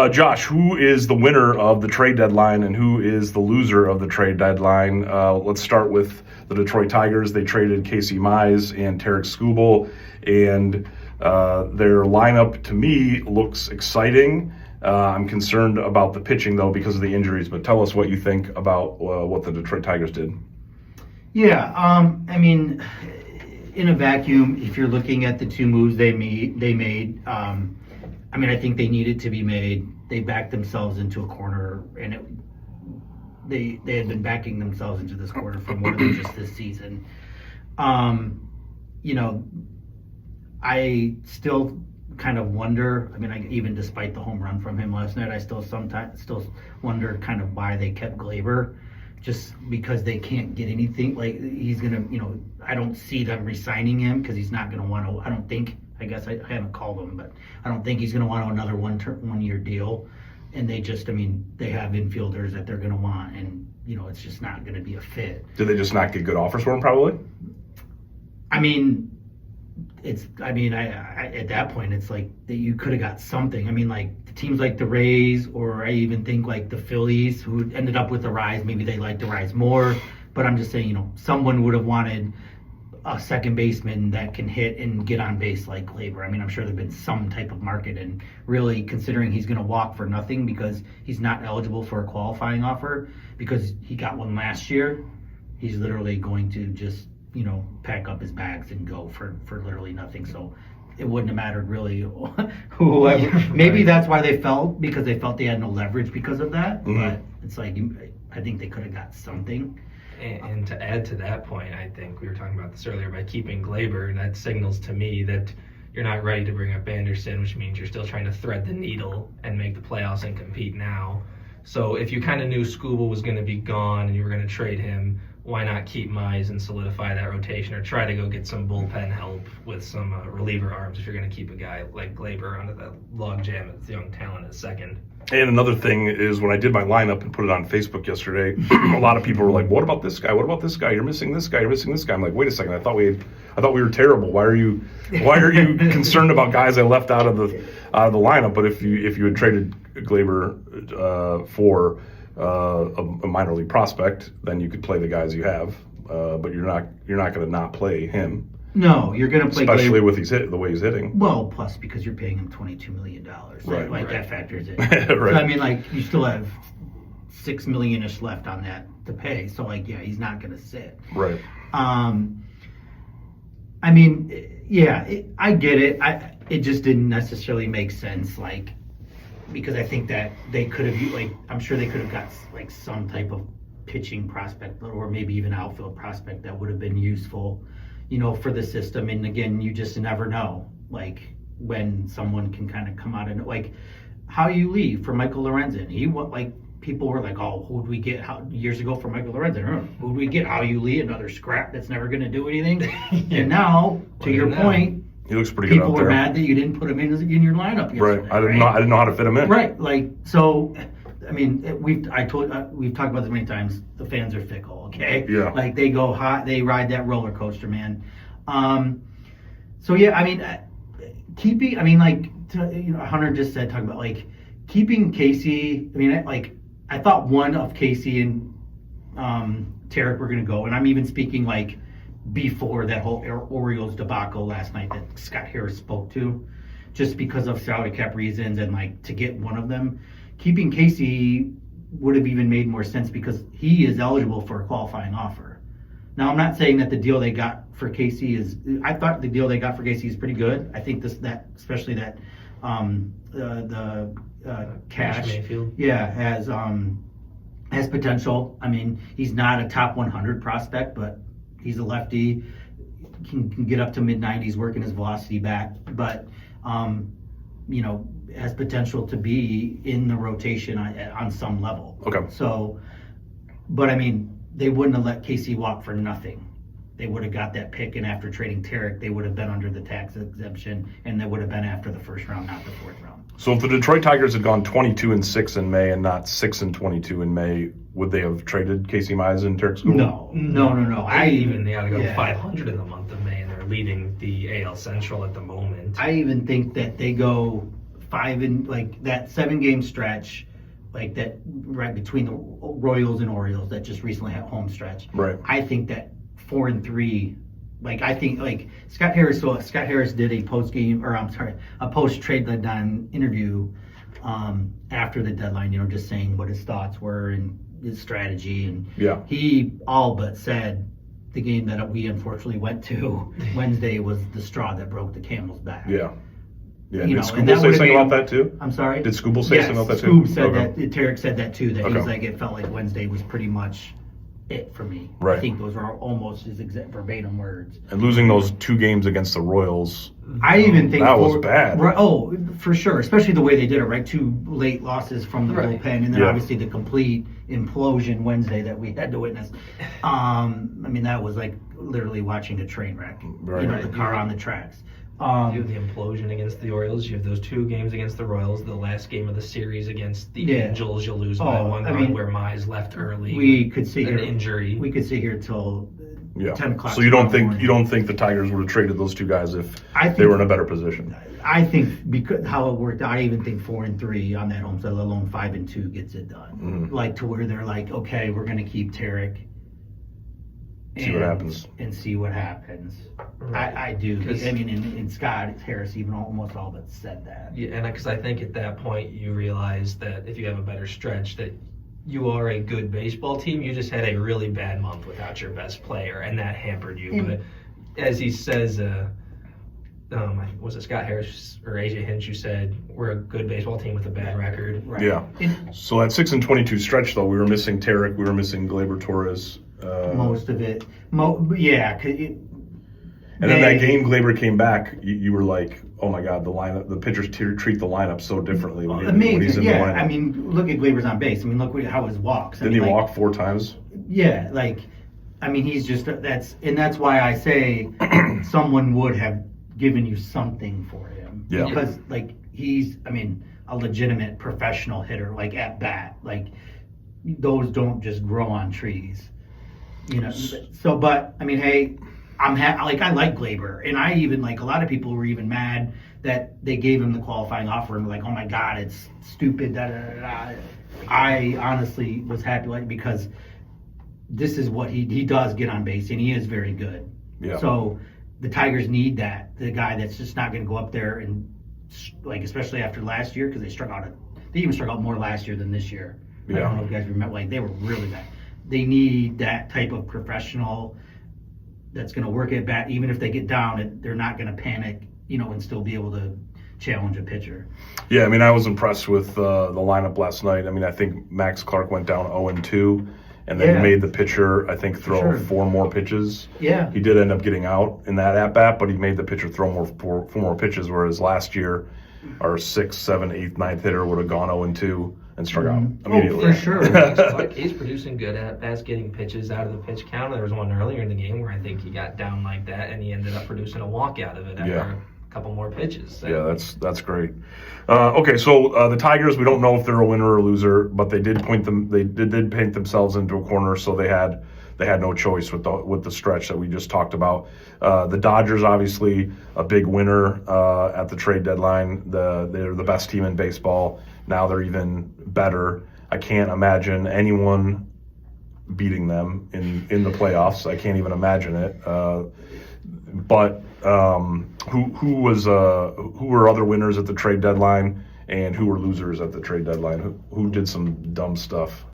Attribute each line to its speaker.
Speaker 1: Josh, who is the winner of the trade deadline and who is the loser of the trade deadline? Let's start with the Detroit Tigers. They traded Casey Mize and Tarik Skubal, and their lineup to me looks exciting. I'm concerned about the pitching though because of the injuries. But tell us what you think about what the Detroit Tigers did.
Speaker 2: Yeah, I mean, in a vacuum, if you're looking at the two moves they made, I mean, I think they needed to be made. They backed themselves into a corner, and they had been backing themselves into this corner for more than just this season. You know, I still kind of wonder. I mean, even despite the home run from him last night, I still wonder kind of why they kept Gleyber, just because they can't get anything. Like he's gonna, I don't see them re-signing him because he's not gonna want to. I don't think. I guess I haven't called him, but I don't think he's going to want another one-year deal. And they have infielders that they're going to want, and it's just not going to be a fit.
Speaker 1: Did they just not get good offers for him? Probably.
Speaker 2: I mean, I at that point, it's like that you could have got something. I mean, like the teams like the Rays, or I even think like the Phillies, who ended up with the Rise. Maybe they like the Rise more, but I'm just saying, someone would have wanted a second baseman that can hit and get on base like Gleyber. I mean, I'm sure there's been some type of market, and really considering he's going to walk for nothing because he's not eligible for a qualifying offer because he got one last year, he's literally going to just, pack up his bags and go for literally nothing. So it wouldn't have mattered really whoever. Maybe that's why they felt they had no leverage because of that. Mm-hmm. But it's like, I think they could have got something.
Speaker 3: And to add to that point, I think we were talking about this earlier, by keeping Gleyber, and that signals to me that you're not ready to bring up Anderson, which means you're still trying to thread the needle and make the playoffs and compete now. So if you kind of knew Skubal was going to be gone and you were going to trade him, why not keep Mize and solidify that rotation, or try to go get some bullpen help with some reliever arms if you're going to keep a guy like Gleyber under the logjam as young talent at second.
Speaker 1: And another thing is, when I did my lineup and put it on Facebook yesterday, a lot of people were like, "What about this guy? What about this guy? You're missing this guy. You're missing this guy." I'm like, "Wait a second. I thought we were terrible. Why are you concerned about guys I left out of the lineup? But if you had traded Gleyber for a minor league prospect, then you could play the guys you have. But you're not going to not play him."
Speaker 2: No, you're going to play
Speaker 1: especially
Speaker 2: Gleyber.
Speaker 1: With the way he's hitting.
Speaker 2: Well, plus because you're paying him $22 million,
Speaker 1: right.
Speaker 2: That factors in.
Speaker 1: Right.
Speaker 2: So, I mean, like you still have $6 million-ish left on that to pay. So, he's not going to sit.
Speaker 1: Right.
Speaker 2: I mean, I get it. It just didn't necessarily make sense, because I think that they could have, I'm sure they could have got some type of pitching prospect, or maybe even outfield prospect that would have been useful, for the system. And again, you just never know, when someone can kind of come out and how you leave for Michael Lorenzen. People were like, "Oh, who'd we get years ago for Michael Lorenzen? Who'd we get? How you leave another scrap that's never going to do anything?" And now, to your point,
Speaker 1: he looks pretty good out there.
Speaker 2: People were mad that you didn't put him in your lineup yesterday.
Speaker 1: Right. I didn't know how to fit him in.
Speaker 2: Right. So, I mean, we've talked about this many times. The fans are fickle. Okay.
Speaker 1: Yeah.
Speaker 2: They go hot. They ride that roller coaster, man. So yeah, I mean, Hunter just said, talking about keeping Casey. I mean, I thought one of Casey and Tarik were going to go, and I'm even speaking before that whole Orioles debacle last night that Scott Harris spoke to, just because of salary cap reasons and to get one of them. Keeping Casey would have even made more sense because he is eligible for a qualifying offer. Now, I'm not saying that the deal they got for Casey I thought the deal they got for Casey is pretty good. I think especially that the cash,
Speaker 3: Mayfield.
Speaker 2: has potential. I mean, he's not a top 100 prospect, but he's a lefty, can get up to mid-90s, working his velocity back, but has potential to be in the rotation on some level.
Speaker 1: Okay.
Speaker 2: So, but I mean, they wouldn't have let Casey walk for nothing. They would have got that pick, and after trading Tarik, they would have been under the tax exemption, and they would have been after the first round, not the fourth round.
Speaker 1: So if the Detroit Tigers had gone 22-6 in May and not 6-22 in May, would they have traded Casey Mize and Tarik Skubal?
Speaker 2: No.
Speaker 3: They had to go 500 in the month of May, and they're leading the AL Central at the moment.
Speaker 2: I even think that they go that 7-game stretch, like that right between the Royals and Orioles that just recently had home stretch.
Speaker 1: Right.
Speaker 2: I think that 4-3, like I think like Scott Harris did a post trade deadline interview after the deadline, just saying what his thoughts were and his strategy, and he all but said the game that we unfortunately went to Wednesday was the straw that broke the camel's back.
Speaker 1: Yeah. Yeah,
Speaker 2: You
Speaker 1: did
Speaker 2: know,
Speaker 1: Skubal
Speaker 2: and that
Speaker 1: say
Speaker 2: would've
Speaker 1: something
Speaker 2: been-
Speaker 1: about that too?
Speaker 2: I'm sorry?
Speaker 1: Did Skubal say something about that too?
Speaker 2: Scoob said
Speaker 1: Okay.
Speaker 2: that, Tarik said that too, that he was
Speaker 1: Okay.
Speaker 2: like, it felt like Wednesday was pretty much it for me.
Speaker 1: Right.
Speaker 2: I think those were almost his exact verbatim words.
Speaker 1: And losing those 2 games against the Royals,
Speaker 2: I even think
Speaker 1: that was bad.
Speaker 2: Right, oh, for sure, especially the way they did it, right? 2 late losses from the
Speaker 3: Right.
Speaker 2: bullpen, and then
Speaker 1: Yeah.
Speaker 2: obviously the complete implosion Wednesday that we had to witness. I mean, that was like literally watching a train wreck.
Speaker 1: Right.
Speaker 2: The car on the tracks.
Speaker 3: You have the implosion against the Orioles. You have those 2 games against the Royals. The last game of the series against the Angels, you'll lose by 1 run, where Mize left early.
Speaker 2: We could sit
Speaker 3: an
Speaker 2: here.
Speaker 3: injury.
Speaker 2: We could sit here till 10 o'clock.
Speaker 1: So you don't
Speaker 2: tomorrow morning.
Speaker 1: think the Tigers would have traded those 2 guys if
Speaker 2: I think-
Speaker 1: they were in a better position?
Speaker 2: I think because how it worked out, I even think 4-3 on that home set, let alone 5-2 gets it done.
Speaker 1: Mm-hmm.
Speaker 2: Like to where they're like, okay, we're gonna keep Tarik.
Speaker 1: See what happens.
Speaker 2: And see what happens.
Speaker 3: Right.
Speaker 2: I do.
Speaker 3: 'Cause-
Speaker 2: I mean, and Scott Harris even almost all but said that.
Speaker 3: Yeah, and because I think at that point you realize that if you have a better stretch, that you are a good baseball team. You just had a really bad month without your best player, and that hampered you.
Speaker 2: And-
Speaker 3: But as he says, was it Scott Harris or AJ Hinch who said we're a good baseball team with a bad record?
Speaker 2: Right.
Speaker 1: Yeah. So that 6-22 stretch though, we were missing Tarik, we were missing Gleyber Torres.
Speaker 2: Most of it. Yeah.
Speaker 1: And then that game Gleyber came back, you were like, oh my God, the lineup, the pitchers treat the lineup so differently when he's
Speaker 2: Amazing.
Speaker 1: in the
Speaker 2: Yeah.
Speaker 1: lineup.
Speaker 2: I mean, look at Gleyber's on base. I mean, look how his walks.
Speaker 1: Didn't he walk 4 times?
Speaker 2: Yeah, like, I mean, he's just that's why I say someone would have given you something for him.
Speaker 1: Yeah.
Speaker 2: Because like he's, I mean, a legitimate professional hitter, like at bat, like those don't just grow on trees, So, but I mean, hey, I like Gleyber, and I even like a lot of people were even mad that they gave him the qualifying offer and were like, oh my God, it's stupid. Da, da, da, da. I honestly was happy because this is what he does get on base, and he is very good.
Speaker 1: Yeah.
Speaker 2: So the Tigers need the guy that's just not going to go up there and like, especially after last year, because they even struck out more last year than this year. I don't know if you guys remember, like they were really bad. They need that type of professional that's going to work at bat, even if they get down, they're not going to panic, and still be able to challenge a pitcher.
Speaker 1: Yeah, I mean, I was impressed with the lineup last night. I mean, I think Max Clark went down 0-2, and then he made the pitcher, I think, throw 4 more pitches.
Speaker 2: Yeah.
Speaker 1: He did end up getting out in that at-bat, but he made the pitcher throw 4 more pitches, whereas last year, our 6th, 7th, 8th, 9th hitter would have gone 0-2 and struck out immediately.
Speaker 2: Oh, for sure.
Speaker 3: Like he's producing good at bats, getting pitches out of the pitch count. There was one earlier in the game where I think he got down like that, and he ended up producing a walk out of it after a couple more pitches. So.
Speaker 1: Yeah, that's great. Okay, so the Tigers, we don't know if they're a winner or a loser, but they did paint themselves into a corner, so they had no choice with the stretch that we just talked about. The Dodgers, obviously, a big winner at the trade deadline. They're the best team in baseball. Now they're even better. I can't imagine anyone beating them in the playoffs. I can't even imagine it. But who were other winners at the trade deadline, and who were losers at the trade deadline? Who did some dumb stuff?